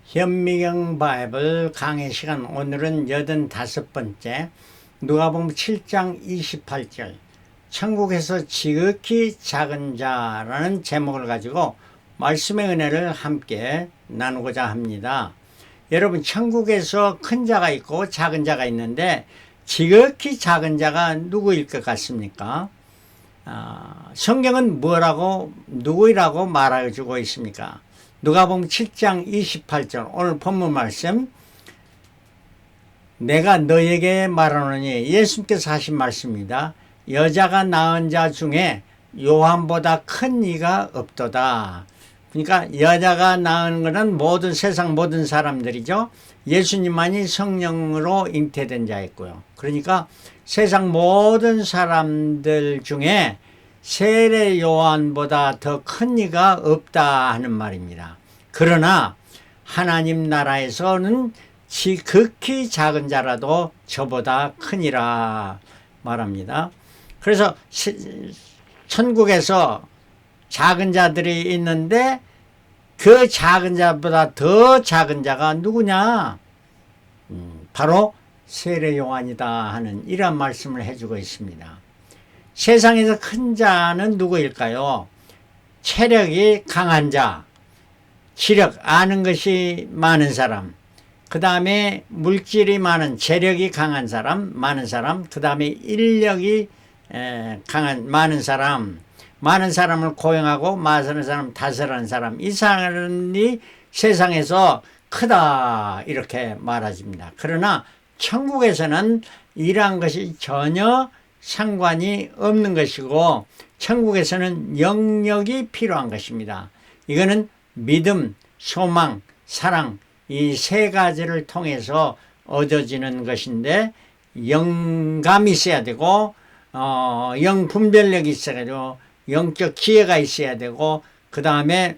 현미경 바이블 강의 시간, 오늘은 85번째, 누가복음 7장 28절 천국에서 지극히 작은 자라는 제목을 가지고 말씀의 은혜를 함께 나누고자 합니다. 여러분, 천국에서 큰 자가 있고 작은 자가 있는데 지극히 작은 자가 누구일 것 같습니까? 성경은 누구이라고 말해주고 있습니까? 누가복음 7장 28절 오늘 본문 말씀, 내가 너에게 말하노니, 예수님께서 하신 말씀입니다. 여자가 낳은 자 중에 요한보다 큰 이가 없도다. 그러니까 여자가 낳은 것은 세상 모든 사람들이죠. 예수님만이 성령으로 잉태된 자였고요. 그러니까 세상 모든 사람들 중에 세례 요한보다 더 큰 이가 없다 하는 말입니다. 그러나 하나님 나라에서는 극히 작은 자라도 저보다 크니라 말합니다. 그래서 천국에서 작은 자들이 있는데 그 작은 자보다 더 작은 자가 누구냐? 바로 세례 요한이다 하는 이런 말씀을 해주고 있습니다. 세상에서 큰 자는 누구일까요? 체력이 강한 자, 지력, 아는 것이 많은 사람, 그 다음에 물질이 많은, 재력이 강한 사람, 많은 사람, 그 다음에 인력이 많은 사람, 많은 사람을 고용하고 많은 사람 다스리는 사람, 이 사람이 세상에서 크다 이렇게 말해집니다. 그러나 천국에서는 이러한 것이 전혀 상관이 없는 것이고, 천국에서는 영역이 필요한 것입니다. 이거는 믿음, 소망, 사랑, 이 세 가지를 통해서 얻어지는 것인데, 영감이 있어야 되고, 영분별력이 있어야 되고, 영적 지혜가 있어야 되고, 그 다음에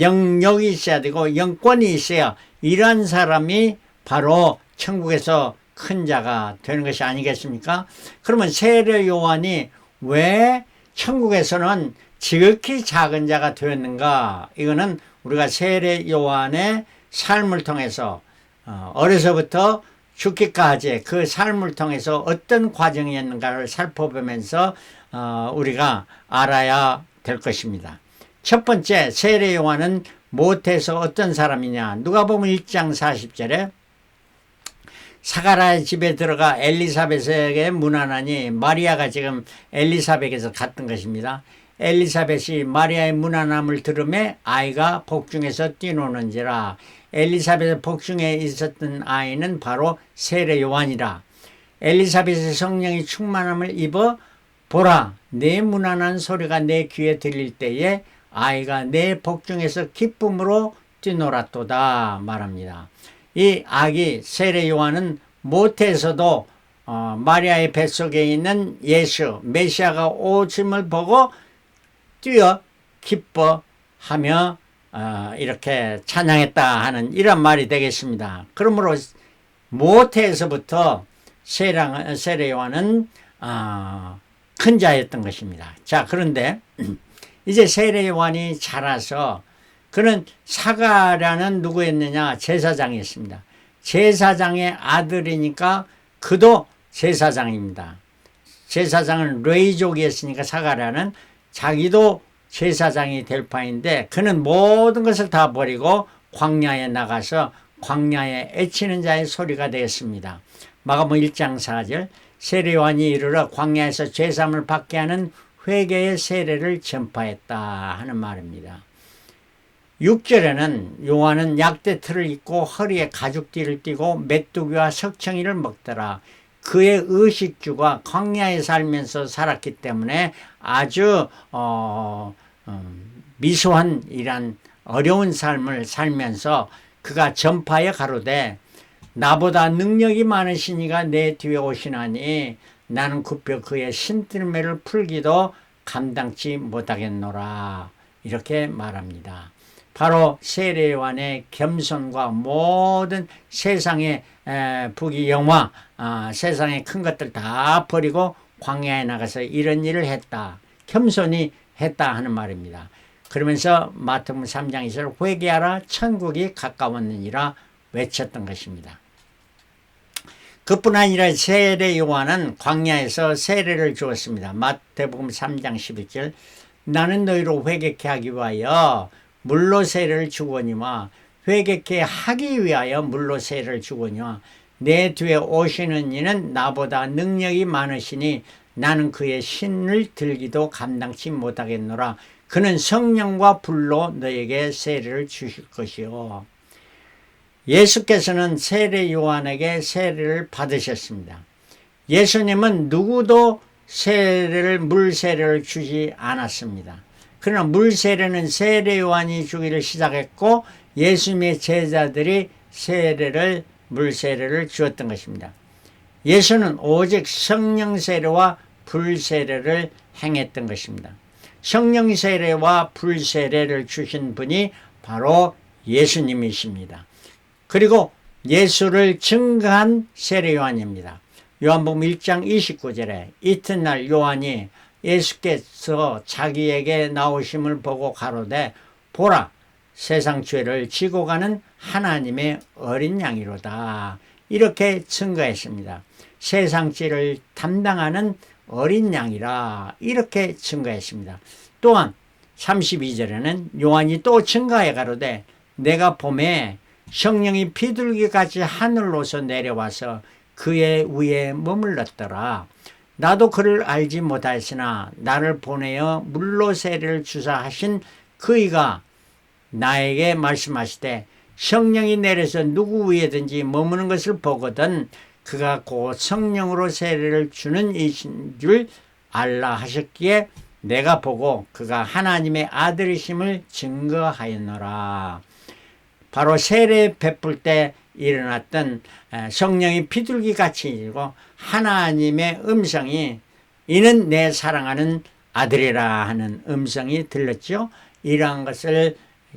영역이 있어야 되고, 영권이 있어야, 이러한 사람이 바로 천국에서 큰 자가 되는 것이 아니겠습니까? 그러면 세례 요한이 왜 천국에서는 지극히 작은 자가 되었는가? 이거는 우리가 세례 요한의 삶을 통해서 어려서부터 죽기까지 그 삶을 통해서 어떤 과정이었는가를 살펴보면서 우리가 알아야 될 것입니다. 첫 번째, 세례 요한은 모태에서 어떤 사람이냐? 누가복음 1장 40절에 사가랴의 집에 들어가 엘리사벳에게 문안하니, 마리아가 지금 엘리사벳에서 갔던 것입니다. 엘리사벳이 마리아의 문안함을 들으매 아이가 복중에서 뛰노는지라. 엘리사벳의 복중에 있었던 아이는 바로 세례 요한이라. 엘리사벳의 성령이 충만함을 입어 보라, 내 문안한 소리가 내 귀에 들릴 때에 아이가 내 복중에서 기쁨으로 뛰놀았도다 말합니다. 이 아기 세례 요한은 모태에서도 마리아의 뱃속에 있는 예수 메시아가 오심을 보고 뛰어 기뻐하며 이렇게 찬양했다 하는 이런 말이 되겠습니다. 그러므로 모태에서부터 세례 요한은 큰 자였던 것입니다. 자, 그런데 이제 세례 요한이 자라서, 그는 사가랴는 누구였느냐? 제사장이었습니다. 제사장의 아들이니까 그도 제사장입니다. 제사장은 레위족이었으니까 사가랴는 자기도 제사장이 될 판인데, 그는 모든 것을 다 버리고 광야에 나가서 광야에 애치는 자의 소리가 되었습니다. 마가복음 1장 4절, 세례 요한이 이르러 광야에서 죄사함을 받게 하는 회개의 세례를 전파했다 하는 말입니다. 6절에는 요한은 약대틀을 입고 허리에 가죽띠를 띠고 메뚜기와 석청이를 먹더라. 그의 의식주가 광야에 살면서 살았기 때문에 아주 미소한 이란 어려운 삶을 살면서 그가 전파에 가로되, 나보다 능력이 많으신 이가 내 뒤에 오시나니 나는 굽혀 그의 신들매를 풀기도 감당치 못하겠노라 이렇게 말합니다. 바로 세례 요한의 겸손과 모든 세상의 부귀영화, 세상의 큰 것들 다 버리고 광야에 나가서 이런 일을 했다, 겸손히 했다 하는 말입니다. 그러면서 마태복음 3장 2절 회개하라 천국이 가까웠느니라 외쳤던 것입니다. 그뿐 아니라 세례 요한은 광야에서 세례를 주었습니다. 마태복음 3장 11절 나는 너희로 회개케 하기 위하여 물로 세례를 주거니와 회개케 하기 위하여 물로 세례를 주거니와 내 뒤에 오시는 이는 나보다 능력이 많으시니 나는 그의 신을 들기도 감당치 못하겠노라. 그는 성령과 불로 너에게 세례를 주실 것이요. 예수께서는 세례 요한에게 세례를 받으셨습니다. 예수님은 누구도 물 세례를 주지 않았습니다. 그러나 물 세례는 세례 요한이 주기를 시작했고 예수님의 제자들이 물 세례를 주었던 것입니다. 예수는 오직 성령 세례와 불 세례를 행했던 것입니다. 성령 세례와 불 세례를 주신 분이 바로 예수님이십니다. 그리고 예수를 증거한 세례 요한입니다. 요한복음 1장 29절에 이튿날 요한이 예수께서 자기에게 나오심을 보고 가로되 보라 세상 죄를 지고 가는 하나님의 어린 양이로다. 이렇게 증거했습니다. 세상 죄를 담당하는 어린 양이라 이렇게 증거했습니다. 또한 32절에는 요한이 또 증거해 가로되 내가 봄에 성령이 비둘기같이 하늘로서 내려와서 그의 위에 머물렀더라. 나도 그를 알지 못하였으나 나를 보내어 물로 세례를 주사 하신 그이가 나에게 말씀하시되 성령이 내려서 누구 위에든지 머무는 것을 보거든 그가 곧 성령으로 세례를 주는 이신 줄 알라 하셨기에 내가 보고 그가 하나님의 아들이심을 증거하였노라. 바로 세례 베풀 때 일어났던 성령이 비둘기같이 일고 하나님의 음성이 이는 내 사랑하는 아들이라 하는 음성이 들렸죠. 이러한 것을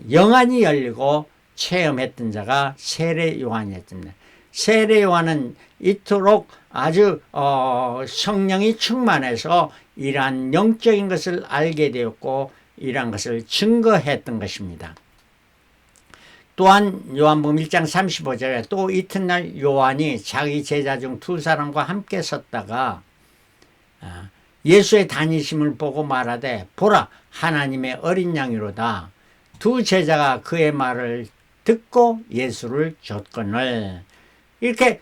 영안이 열리고 체험했던 자가 세례 요한이었습니다. 세례 요한은 이토록 아주 성령이 충만해서 이러한 영적인 것을 알게 되었고 이러한 것을 증거했던 것입니다. 또한 요한복음 1장 35절에 또 이튿날 요한이 자기 제자 중 두 사람과 함께 섰다가 예수의 다니심을 보고 말하되 보라 하나님의 어린 양이로다. 두 제자가 그의 말을 듣고 예수를 줬거늘. 이렇게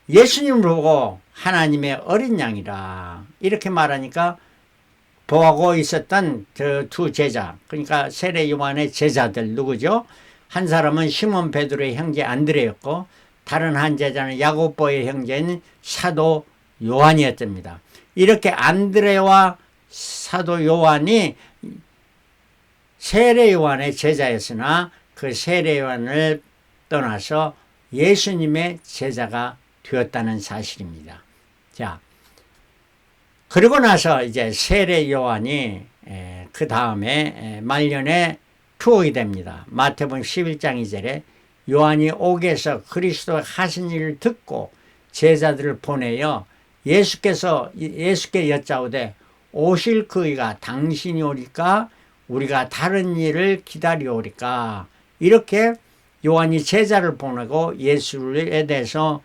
예수님을 보고 하나님의 어린 양이라 이렇게 말하니까 보고 있었던 그 두 제자, 그러니까 세례 요한의 제자들 누구죠? 한 사람은 시몬 베드로의 형제 안드레였고 다른 한 제자는 야고보의 형제인 사도 요한이었답니다. 이렇게 안드레와 사도 요한이 세례 요한의 제자였으나 그 세례 요한을 떠나서 예수님의 제자가 되었다는 사실입니다. 자, 그리고 나서 이제 세례 요한이 그 다음에 말년에 투옥이 됩니다. 마태복음 11장 2절에 요한이 옥에서 그리스도의 하신 일을 듣고 제자들을 보내어 예수께 여짜오되 오실 그이가 당신이 오리까 우리가 다른 일을 기다려오리까. 이렇게 요한이 제자를 보내고 예수에 대해서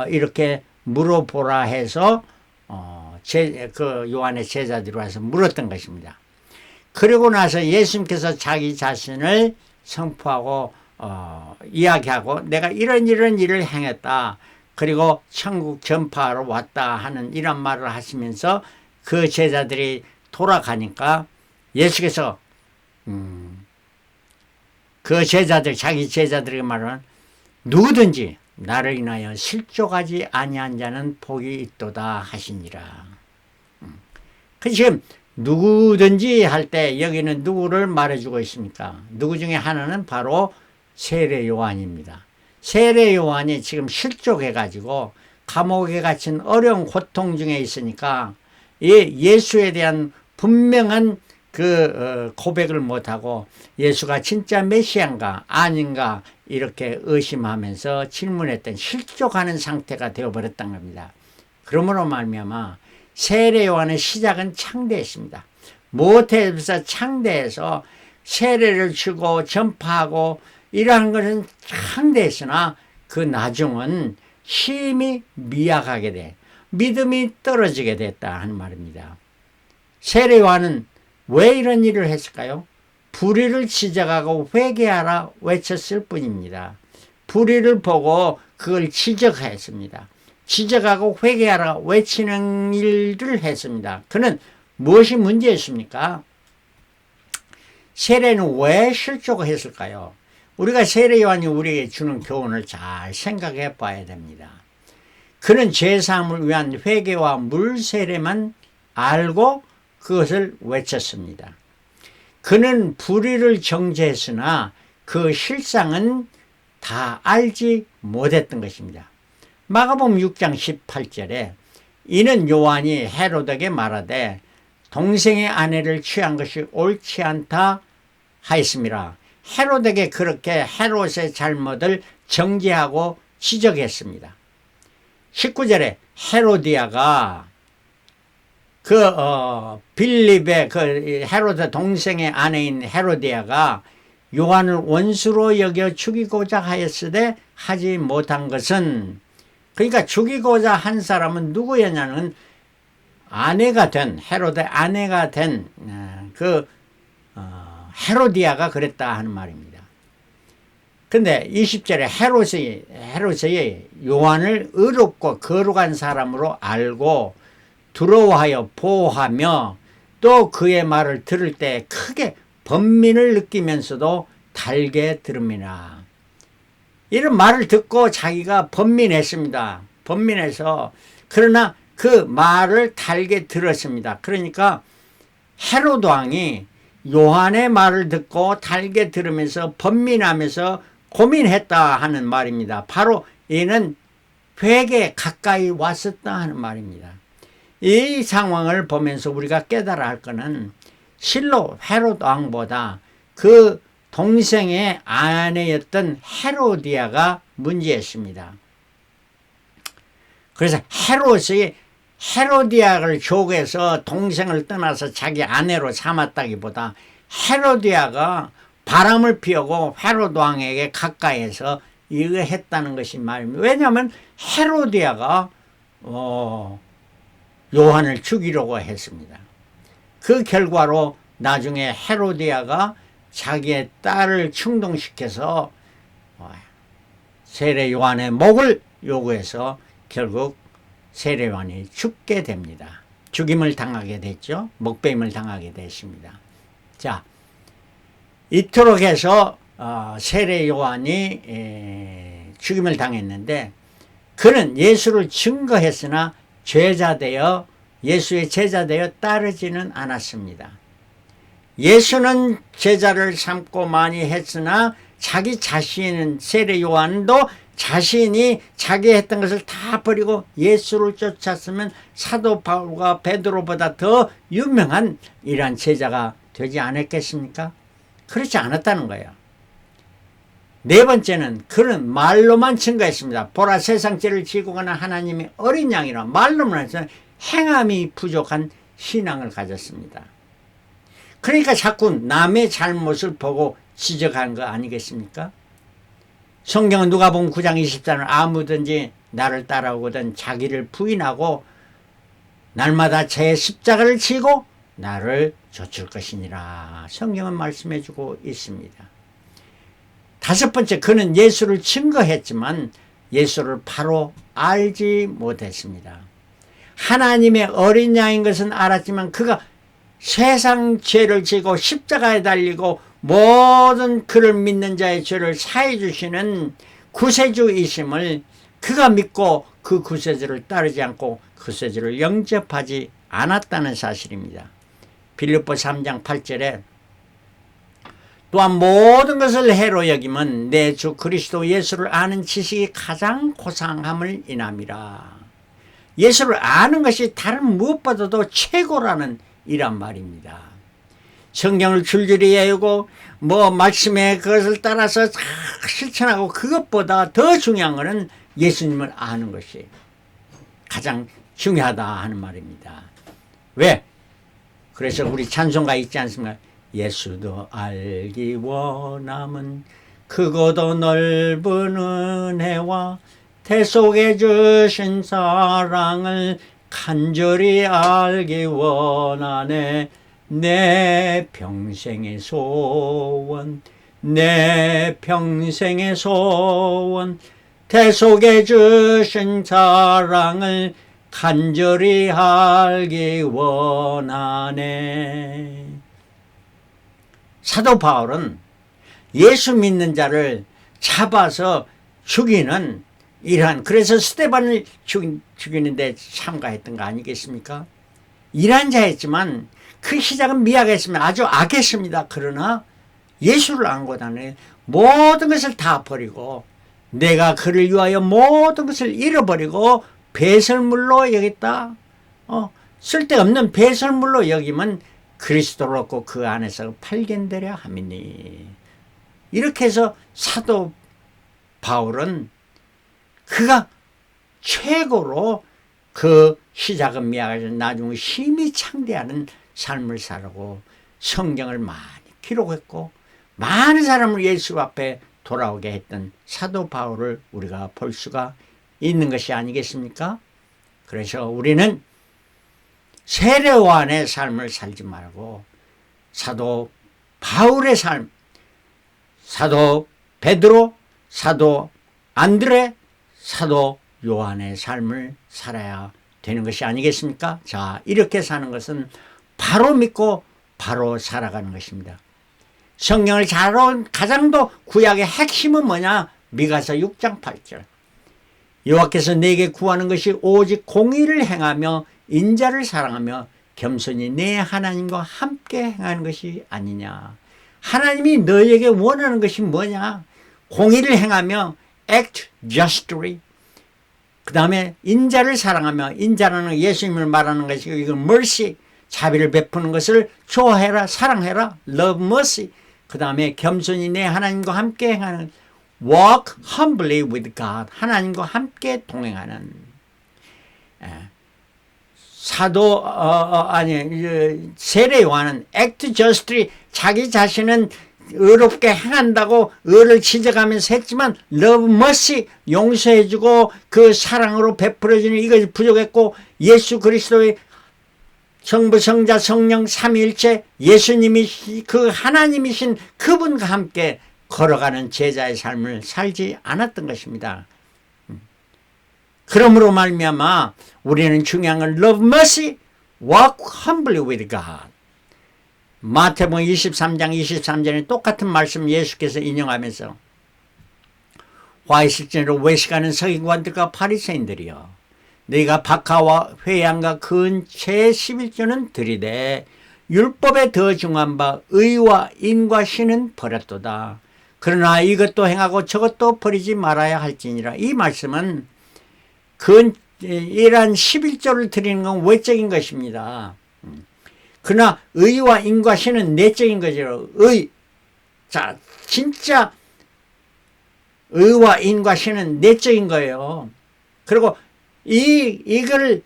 이렇게 물어보라 해서 그 요한의 제자들이 와서 물었던 것입니다. 그리고 나서 예수님께서 자기 자신을 선포하고 이야기하고 내가 이런 일을 행했다. 그리고 천국 전파하러 왔다 하는 이런 말을 하시면서 그 제자들이 돌아가니까 예수께서 그 자기 제자들에게 말하는 누구든지 나를 인하여 실족하지 아니한 자는 복이 있도다 하시니라. 그 지금 누구든지 할 때 여기는 누구를 말해주고 있습니까? 누구 중에 하나는 바로 세례 요한입니다. 세례 요한이 지금 실족해가지고 감옥에 갇힌 어려운 고통 중에 있으니까 예수에 대한 분명한 그 고백을 못하고 예수가 진짜 메시아인가 아닌가 이렇게 의심하면서 질문했던 실족하는 상태가 되어버렸던 겁니다. 그러므로 말미암아 세례 요한의 시작은 창대했습니다. 모태에서 창대해서 세례를 주고 전파하고 이러한 것은 상대했으나 그 나중은 힘이 미약하게 돼 믿음이 떨어지게 됐다 하는 말입니다. 세례 요한은 왜 이런 일을 했을까요? 불의를 지적하고 회개하라 외쳤을 뿐입니다. 불의를 보고 그걸 지적했습니다. 지적하고 회개하라 외치는 일을 했습니다. 그는 무엇이 문제였습니까? 세례는 왜 실족했을까요? 우리가 세례 요한이 우리에게 주는 교훈을 잘 생각해 봐야 됩니다. 그는 죄사함을 위한 회개와 물 세례만 알고 그것을 외쳤습니다. 그는 불의를 정죄했으나 그 실상은 다 알지 못했던 것입니다. 마가복음 6장 18절에 이는 요한이 헤롯에게 말하되 동생의 아내를 취한 것이 옳지 않다 하였습니다. 헤롯에게 그렇게 헤롯의 잘못을 정죄하고 지적했습니다. 19절에 헤로디아가 빌립의 헤롯의 동생의 아내인 헤로디아가 요한을 원수로 여겨 죽이고자 하였으되 하지 못한 것은, 그러니까 죽이고자 한 사람은 누구였냐는 아내가 된 헤롯의 아내가 된 헤로디아가 그랬다 하는 말입니다. 근데 20절에 헤롯이 요한을 의롭고 거룩한 사람으로 알고 두려워하여 보호하며 또 그의 말을 들을 때 크게 번민을 느끼면서도 달게 들음이라. 이런 말을 듣고 자기가 번민했습니다. 번민해서 그러나 그 말을 달게 들었습니다. 그러니까 헤롯 왕이 요한의 말을 듣고 달게 들으면서 번민하면서 고민했다 하는 말입니다. 바로 이는 회개에 가까이 왔었다 하는 말입니다. 이 상황을 보면서 우리가 깨달아야 할 것은 실로 헤롯 왕보다 그 동생의 아내였던 헤로디아가 문제였습니다. 그래서 헤롯이 헤로디아를 조국에서 동생을 떠나서 자기 아내로 삼았다기보다 헤로디아가 바람을 피우고 헤롯 왕에게 가까이해서 이거 했다는 것이 말입니다. 왜냐하면 헤로디아가 요한을 죽이려고 했습니다. 그 결과로 나중에 헤로디아가 자기의 딸을 충동시켜서 세례 요한의 목을 요구해서 결국 세례 요한이 죽게 됩니다. 죽임을 당하게 됐죠. 목베임을 당하게 됐습니다. 자, 이토록 해서 세례 요한이 죽임을 당했는데 그는 예수를 증거했으나 제자되어 예수의 제자되어 따르지는 않았습니다. 예수는 제자를 삼고 많이 했으나 자기 자신은 세례 요한도 자신이 자기 했던 것을 다 버리고 예수를 쫓았으면 사도 바울과 베드로보다 더 유명한 이러한 제자가 되지 않았겠습니까? 그렇지 않았다는 거예요. 네 번째는 그는 말로만 증거했습니다. 보라 세상 죄를 지고 가는 하나님의 어린 양이라 말로만 해서 행함이 부족한 신앙을 가졌습니다. 그러니까 자꾸 남의 잘못을 보고 지적한 거 아니겠습니까? 성경은 누가복음 9장 24절 아무든지 나를 따라오거든 자기를 부인하고 날마다 제 십자가를 지고 나를 좇을 것이니라. 성경은 말씀해 주고 있습니다. 다섯 번째, 그는 예수를 증거했지만 예수를 바로 알지 못했습니다. 하나님의 어린 양인 것은 알았지만 그가 세상 죄를 지고 십자가에 달리고 모든 그를 믿는 자의 죄를 사해 주시는 구세주이심을 그가 믿고 그 구세주를 따르지 않고 구세주를 영접하지 않았다는 사실입니다. 빌립보 3장 8절에 또한 모든 것을 해로 여기면 내 주 그리스도 예수를 아는 지식이 가장 고상함을 인함이라. 예수를 아는 것이 다른 무엇보다도 최고라는 이란 말입니다. 성경을 줄줄이 외우고 말씀에 그것을 따라서 다 실천하고 그것보다 더 중요한 것은 예수님을 아는 것이 가장 중요하다 하는 말입니다. 왜? 그래서 우리 찬송가 있지 않습니까? 예수도 알기 원함은 크고도 넓은 은혜와 대속해 주신 사랑을 간절히 알기 원하네. 내 평생의 소원, 내 평생의 소원, 대속해 주신 사랑을 간절히 알기 원하네. 사도 바울은 예수 믿는 자를 잡아서 죽이는 이러한, 그래서 스데반을 죽이는데 참가했던 거 아니겠습니까? 이러한 자였지만 그 시작은 미약했습니다. 아주 악했습니다. 그러나 예수를 안고 다니 모든 것을 다 버리고 내가 그를 위하여 모든 것을 잃어버리고 배설물로 여겼다. 쓸데없는 배설물로 여기면 그리스도를 얻고 그 안에서 발견되려 함이니. 이렇게 해서 사도 바울은 그가 최고로 그 시작은 미약하지만 나중에 힘이 창대하는 삶을 살고 성경을 많이 기록했고 많은 사람을 예수 앞에 돌아오게 했던 사도 바울을 우리가 볼 수가 있는 것이 아니겠습니까? 그래서 우리는 세례요한의 삶을 살지 말고 사도 바울의 삶, 사도 베드로, 사도 안드레, 사도 요한의 삶을 살아야 되는 것이 아니겠습니까? 자, 이렇게 사는 것은 바로 믿고 바로 살아가는 것입니다. 성경을 잘 온 가장 더 구약의 핵심은 뭐냐? 미가서 6장 8절. 여호와께서 내게 구하는 것이 오직 공의를 행하며 인자를 사랑하며 겸손히 내 하나님과 함께 행하는 것이 아니냐. 하나님이 너에게 원하는 것이 뭐냐? 공의를 행하며 act justly. 그 다음에 인자를 사랑하며, 인자라는 예수님을 말하는 것이고 이건 mercy, 자비를 베푸는 것을 좋아해라, 사랑해라, love mercy. 그 다음에 겸손히 내 하나님과 함께 행하는 walk humbly with God, 하나님과 함께 동행하는. 사도 세례 요한은 act justly, 자기 자신은 의롭게 행한다고 의를 지적하면서 했지만 love mercy, 용서해주고 그 사랑으로 베풀어주는 이것이 부족했고 예수 그리스도의 성부 성자 성령 삼위일체 예수님이 그 하나님이신 그분과 함께 걸어가는 제자의 삶을 살지 않았던 것입니다. 그러므로 말미암아 우리는 중요한 건 love mercy, walk humbly with God. 마태복음 23장 23절에 똑같은 말씀 예수께서 인용하면서 화 있을지로 외식하는 서기관들과 바리새인들이여, 너희가 박하와 회양과 근처의 11조는 들이되 율법에 더 중한 바 의와 인과 신은 버렸도다. 그러나 이것도 행하고 저것도 버리지 말아야 할지니라. 이 말씀은 이러한 11조를 드리는 건 외적인 것입니다. 그러나 의와 인과 신은 내적인 거죠. 자, 진짜 의와 인과 신은 내적인 거예요. 그리고 이걸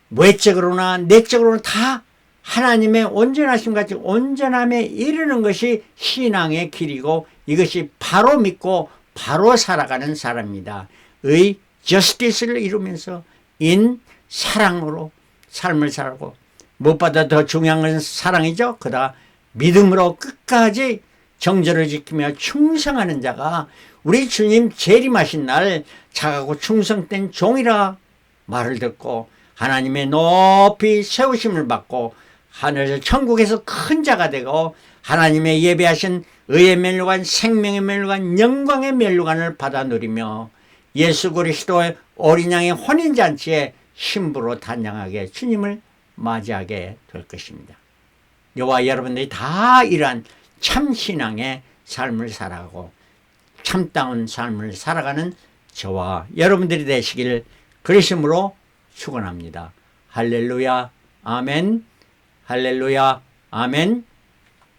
외적으로나 내적으로나 다 하나님의 온전하심 같이 온전함에 이르는 것이 신앙의 길이고 이것이 바로 믿고 바로 살아가는 사람입니다. 의, justice를 이루면서 인, 사랑으로 삶을 살고 무엇보다 더 중요한 건 사랑이죠. 그러다 믿음으로 끝까지 정절을 지키며 충성하는 자가 우리 주님 재림하신 날 작하고 충성된 종이라 말을 듣고 하나님의 높이 세우심을 받고 하늘에서 천국에서 큰 자가 되고 하나님의 예배하신 의의 면류관, 생명의 면류관, 영광의 면류관을 받아 누리며 예수 그리스도의 어린 양의 혼인잔치에 신부로 단장하게 주님을 맞이하게 될 것입니다. 여호와 여러분들이 다 이러한 참신앙의 삶을 살아가고 참다운 삶을 살아가는 저와 여러분들이 되시길 그리심으로 축원합니다. 할렐루야 아멘. 할렐루야 아멘.